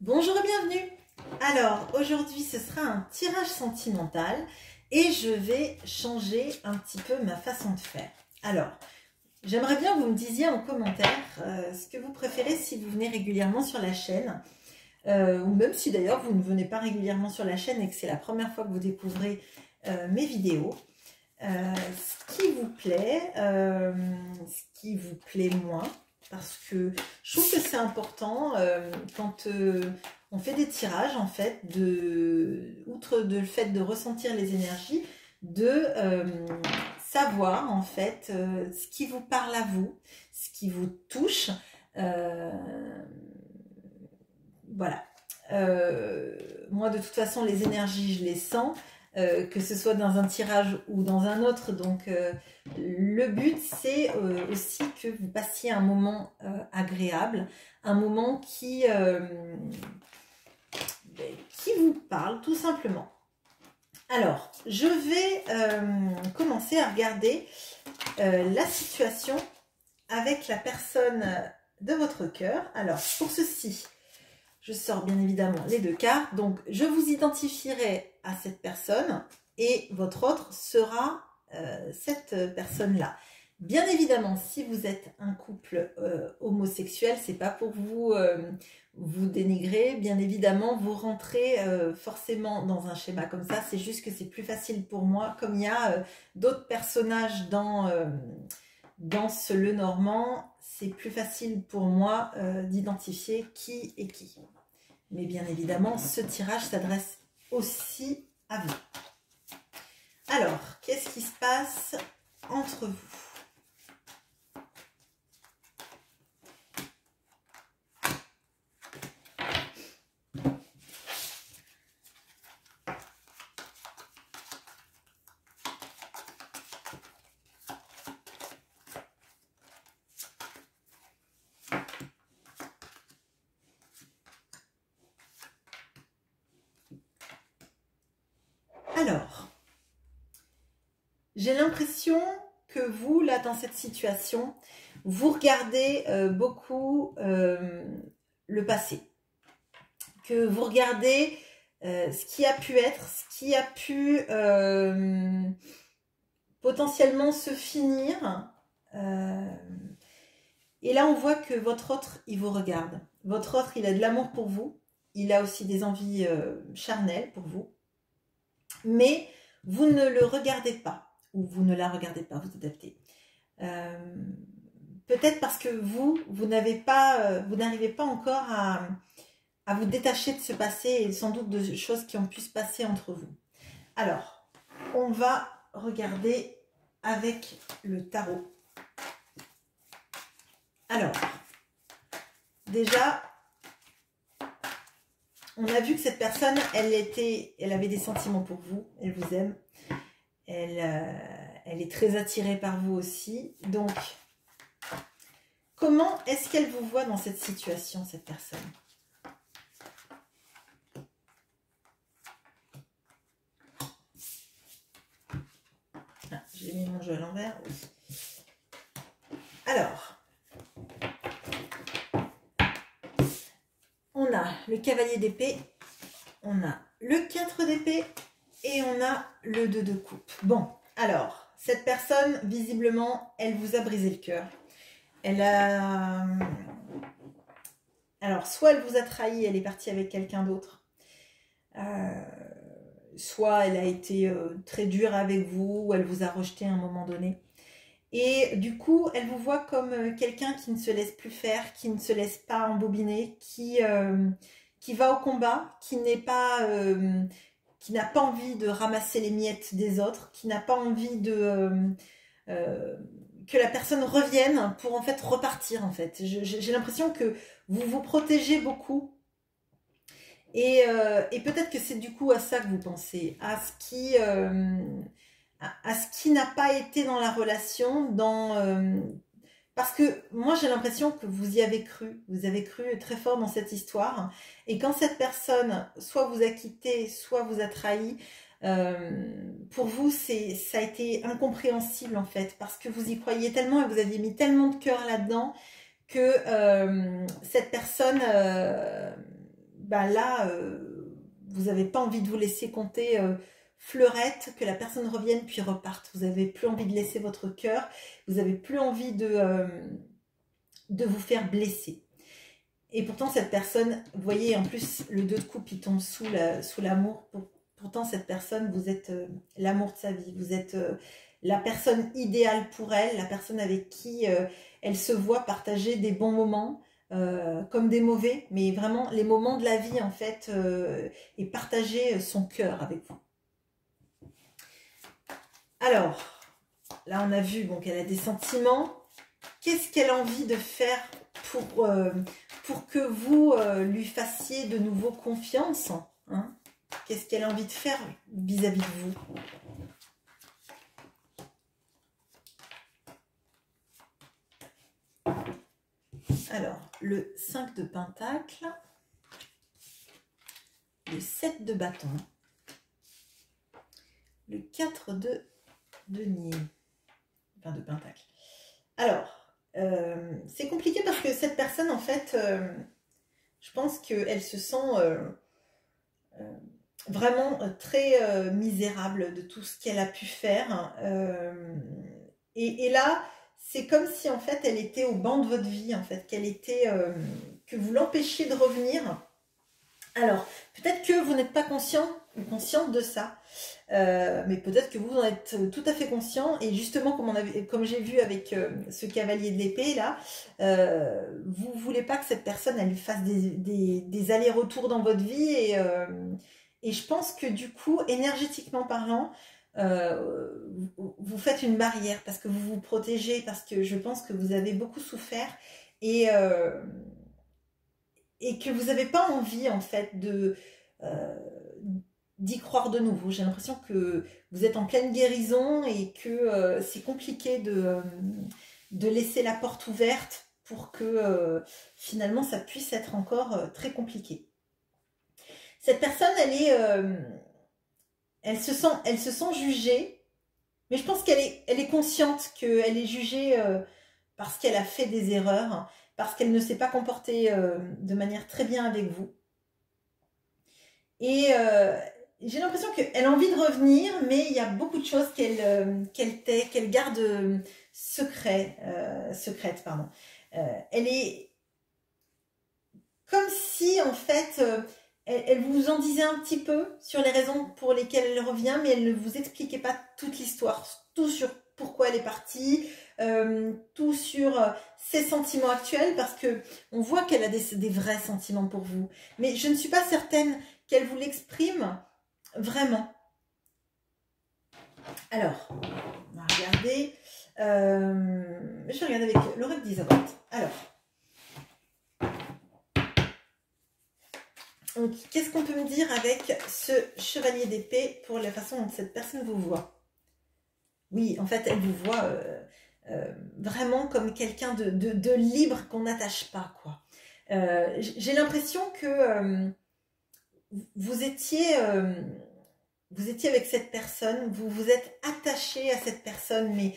Bonjour et bienvenue. Alors aujourd'hui ce sera un tirage sentimental et je vais changer un petit peu ma façon de faire. Alors j'aimerais bien que vous me disiez en commentaire ce que vous préférez si vous venez régulièrement sur la chaîne ou même si d'ailleurs vous ne venez pas régulièrement sur la chaîne et que c'est la première fois que vous découvrez mes vidéos. Ce qui vous plaît, ce qui vous plaît moins, parce que je trouve que c'est important quand on fait des tirages, en fait, outre le fait de ressentir les énergies, de savoir en fait ce qui vous parle à vous, ce qui vous touche. Voilà. Moi, de toute façon, les énergies, je les sens. Que ce soit dans un tirage ou dans un autre. Donc, le but, c'est aussi que vous passiez un moment agréable, un moment qui vous parle, tout simplement. Alors, je vais commencer à regarder la situation avec la personne de votre cœur. Alors, pour ceci, je sors bien évidemment les deux cartes. Donc, je vous identifierai à cette personne et votre autre sera cette personne-là. Bien évidemment, si vous êtes un couple homosexuel, c'est pas pour vous vous dénigrer. Bien évidemment, vous rentrez forcément dans un schéma comme ça. C'est juste que c'est plus facile pour moi. Comme il y a d'autres personnages dans ce Lenormand, c'est plus facile pour moi d'identifier qui est qui. Mais bien évidemment, ce tirage s'adresse aussi à vous. Alors, qu'est-ce qui se passe entre vous ? Alors, j'ai l'impression que vous, là, dans cette situation, vous regardez beaucoup le passé. Que vous regardez ce qui a pu être, ce qui a pu potentiellement se finir. Et là, on voit que votre autre, il vous regarde. Votre autre, il a de l'amour pour vous. Il a aussi des envies charnelles pour vous. Mais vous ne le regardez pas, ou vous ne la regardez pas, vous adaptez. Peut-être parce que vous n'arrivez pas encore à vous détacher de ce passé et sans doute de choses qui ont pu se passer entre vous. Alors, on va regarder avec le tarot. Alors, déjà, on a vu que cette personne, elle avait des sentiments pour vous, elle vous aime, elle est très attirée par vous aussi. Donc, comment est-ce qu'elle vous voit dans cette situation, cette personne ? Ah, j'ai mis mon jeu à l'envers, oui. Alors, on a le cavalier d'épée, on a le 4 d'épée et on a le 2 de coupe. Bon, alors, cette personne, visiblement, elle vous a brisé le cœur. Elle a... Alors, soit elle vous a trahi, elle est partie avec quelqu'un d'autre. Soit elle a été très dure avec vous, ou elle vous a rejeté à un moment donné. Et du coup, elle vous voit comme quelqu'un qui ne se laisse plus faire, qui ne se laisse pas embobiner, qui va au combat, qui n'a pas envie de ramasser les miettes des autres, qui n'a pas envie que la personne revienne pour en fait repartir en fait. J'ai l'impression que vous vous protégez beaucoup et peut-être que c'est du coup à ça que vous pensez, à ce qui n'a pas été dans la relation, parce que moi j'ai l'impression que vous y avez cru, vous avez cru très fort dans cette histoire, et quand cette personne soit vous a quitté, soit vous a trahi, pour vous ça a été incompréhensible en fait, parce que vous y croyez tellement et vous aviez mis tellement de cœur là-dedans que cette personne ben là, vous n'avez pas envie de vous laisser compter fleurette, que la personne revienne puis reparte. Vous n'avez plus envie de laisser votre cœur, vous n'avez plus envie de vous faire blesser. Et pourtant, cette personne, vous voyez, en plus, le 2 de coupe, il tombe sous l'amour. Pourtant, cette personne, vous êtes l'amour de sa vie. Vous êtes la personne idéale pour elle, la personne avec qui elle se voit partager des bons moments, comme des mauvais, mais vraiment les moments de la vie, en fait, et partager son cœur avec vous. Alors, là, on a vu bon, qu'elle a des sentiments. Qu'est-ce qu'elle a envie de faire pour que vous lui fassiez de nouveau confiance, hein? Qu'est-ce qu'elle a envie de faire vis-à-vis de vous? Alors, le 5 de Pentacle, le 7 de bâton, le 4 de denier, enfin de Pentacle. Alors, c'est compliqué parce que cette personne, en fait, je pense qu'elle se sent vraiment très misérable de tout ce qu'elle a pu faire. Et là, c'est comme si, en fait, elle était au banc de votre vie, en fait, qu'elle était, que vous l'empêchiez de revenir. Alors, peut-être que vous n'êtes pas conscient ou consciente de ça, mais peut-être que vous en êtes tout à fait conscient. Et justement, comme j'ai vu avec ce cavalier de l'épée là, vous voulez pas que cette personne elle fasse des allers-retours dans votre vie, et je pense que du coup, énergétiquement parlant, vous faites une barrière parce que vous vous protégez, parce que je pense que vous avez beaucoup souffert, et que vous n'avez pas envie, en fait, d'y croire de nouveau. J'ai l'impression que vous êtes en pleine guérison et que c'est compliqué de laisser la porte ouverte pour que finalement ça puisse être encore très compliqué. Cette personne, elle se sent jugée, mais je pense qu'elle est consciente qu'elle est jugée parce qu'elle a fait des erreurs, parce qu'elle ne s'est pas comportée de manière très bien avec vous. Et j'ai l'impression qu'elle a envie de revenir, mais il y a beaucoup de choses qu'elle tait, qu'elle garde secrète. Elle est comme si, en fait, elle vous en disait un petit peu sur les raisons pour lesquelles elle revient, mais elle ne vous expliquait pas toute l'histoire, tout sur pourquoi elle est partie, tout sur ses sentiments actuels, parce que on voit qu'elle a des vrais sentiments pour vous. Mais je ne suis pas certaine qu'elle vous l'exprime vraiment. Alors, on va regarder. Je vais regarder avec l'oracle d'Isabeau. Alors, qu'est-ce qu'on peut me dire avec ce chevalier d'épée pour la façon dont cette personne vous voit? Oui, en fait, elle vous voit vraiment comme quelqu'un de libre qu'on n'attache pas, quoi. J'ai l'impression que vous étiez avec cette personne, vous vous êtes attaché à cette personne, mais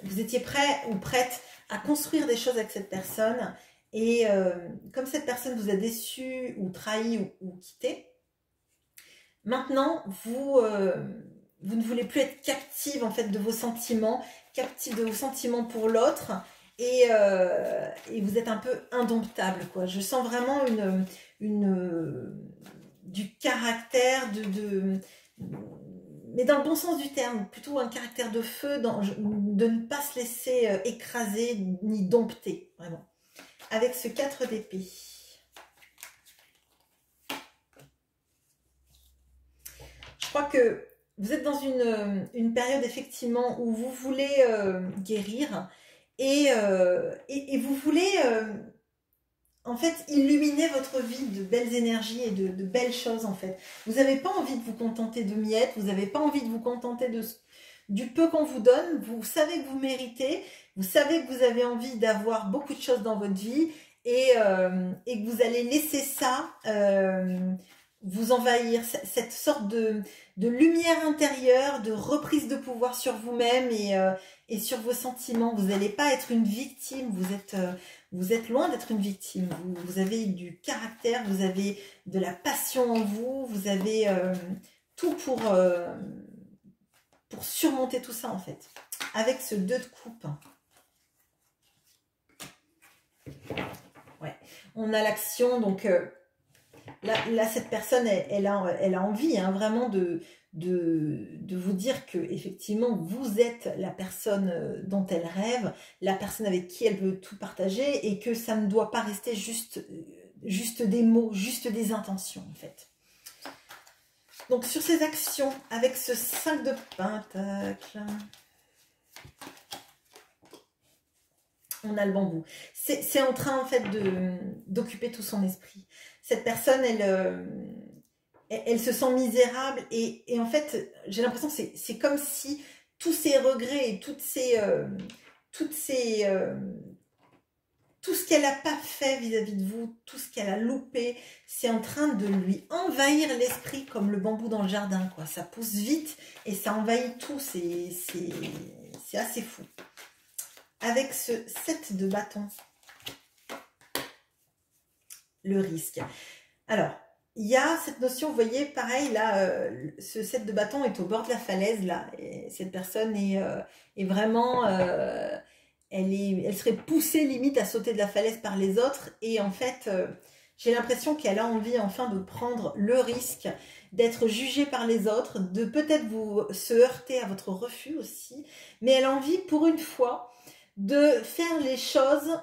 vous étiez prêt ou prête à construire des choses avec cette personne. Et comme cette personne vous a déçu ou trahi ou quitté, maintenant vous ne voulez plus être captive, en fait, de vos sentiments, captive de vos sentiments pour l'autre, et vous êtes un peu indomptable, quoi. Je sens vraiment du caractère, mais dans le bon sens du terme, plutôt un caractère de feu, de ne pas se laisser écraser ni dompter, vraiment. Avec ce 4 d'épée. Je crois que vous êtes dans une période effectivement où vous voulez guérir et vous voulez en fait illuminer votre vie de belles énergies et de belles choses, en fait. Vous n'avez pas envie de vous contenter de miettes, vous n'avez pas envie de vous contenter du peu qu'on vous donne. Vous savez que vous méritez, vous savez que vous avez envie d'avoir beaucoup de choses dans votre vie, et que vous allez laisser ça vous envahir, cette sorte de lumière intérieure, de reprise de pouvoir sur vous-même et sur vos sentiments. Vous n'allez pas être une victime, vous êtes loin d'être une victime. Vous avez du caractère, vous avez de la passion en vous, vous avez tout pour surmonter tout ça en fait. Avec ce 2 de coupe. Ouais. On a l'action, donc là, cette personne, elle a envie hein, vraiment de vous dire que effectivement vous êtes la personne dont elle rêve, la personne avec qui elle veut tout partager et que ça ne doit pas rester juste des mots, juste des intentions en fait. Donc sur ces actions, avec ce 5 de Pentacle, on a le bambou. C'est en train en fait d'occuper tout son esprit. Cette personne, elle se sent misérable et en fait, j'ai l'impression que c'est comme si tous ses regrets et tout ce qu'elle n'a pas fait vis-à-vis de vous, tout ce qu'elle a loupé, c'est en train de lui envahir l'esprit comme le bambou dans le jardin, quoi. Ça pousse vite et ça envahit tout, c'est assez fou. Avec ce 7 de bâton, le risque. Alors, il y a cette notion, vous voyez, pareil, là, ce 7 de bâton est au bord de la falaise, là, et cette personne est vraiment, elle serait poussée limite à sauter de la falaise par les autres, et en fait, j'ai l'impression qu'elle a envie enfin de prendre le risque d'être jugée par les autres, de peut-être se heurter à votre refus aussi, mais elle a envie, pour une fois, de faire les choses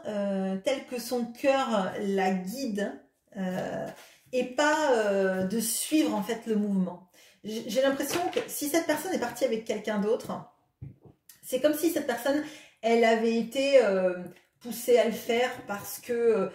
telles que son cœur la guide et pas de suivre en fait le mouvement. J'ai l'impression que si cette personne est partie avec quelqu'un d'autre, c'est comme si cette personne, elle avait été poussée à le faire parce que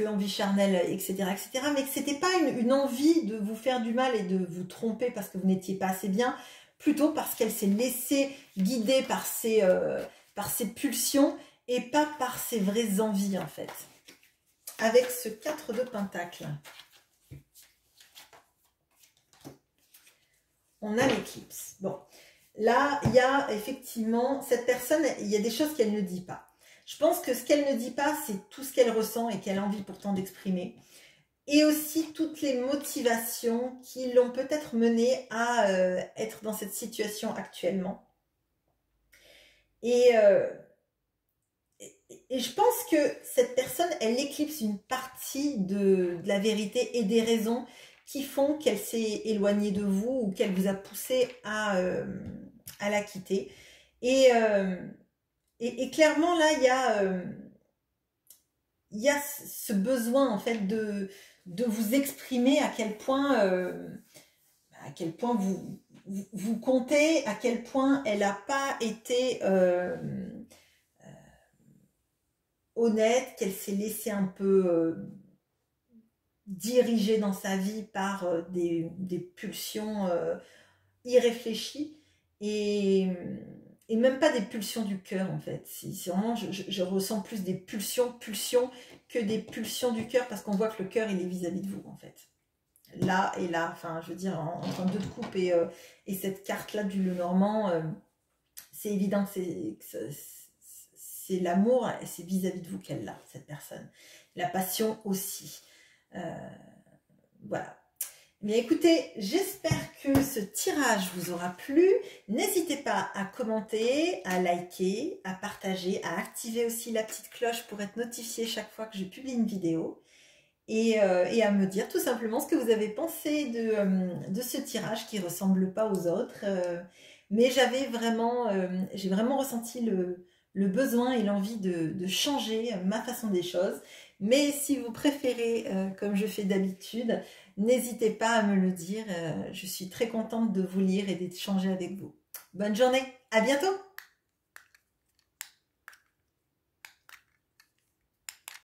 envie charnelle, etc., etc., mais que c'était pas une envie de vous faire du mal et de vous tromper parce que vous n'étiez pas assez bien, plutôt parce qu'elle s'est laissée guider par ses pulsions et pas par ses vraies envies en fait. Avec ce 4 de Pentacle, on a l'éclipse. Bon, là, il y a effectivement, cette personne, il y a des choses qu'elle ne dit pas. Je pense que ce qu'elle ne dit pas, c'est tout ce qu'elle ressent et qu'elle a envie pourtant d'exprimer. Et aussi toutes les motivations qui l'ont peut-être menée à être dans cette situation actuellement. Et je pense que cette personne, elle éclipse une partie de la vérité et des raisons qui font qu'elle s'est éloignée de vous ou qu'elle vous a poussé à la quitter. Et clairement, là, il y a ce besoin, en fait, de vous exprimer à quel point vous comptez, à quel point elle n'a pas été honnête, qu'elle s'est laissée un peu diriger dans sa vie par des pulsions irréfléchies et même pas des pulsions du cœur en fait. C'est vraiment, je ressens plus des pulsions que des pulsions du cœur parce qu'on voit que le cœur il est vis-à-vis de vous en fait. Là et là, enfin je veux dire entre un 2 de coupe et cette carte là du Lenormand, c'est évident que c'est l'amour, c'est vis-à-vis de vous qu'elle l'a, cette personne. La passion aussi. Voilà. Mais écoutez, j'espère que ce tirage vous aura plu. N'hésitez pas à commenter, à liker, à partager, à activer aussi la petite cloche pour être notifié chaque fois que je publie une vidéo. Et à me dire tout simplement ce que vous avez pensé de ce tirage qui ne ressemble pas aux autres. Mais j'ai vraiment ressenti le besoin et l'envie de changer ma façon des choses. Mais si vous préférez, comme je fais d'habitude, n'hésitez pas à me le dire. Je suis très contente de vous lire et d'échanger avec vous. Bonne journée, à bientôt!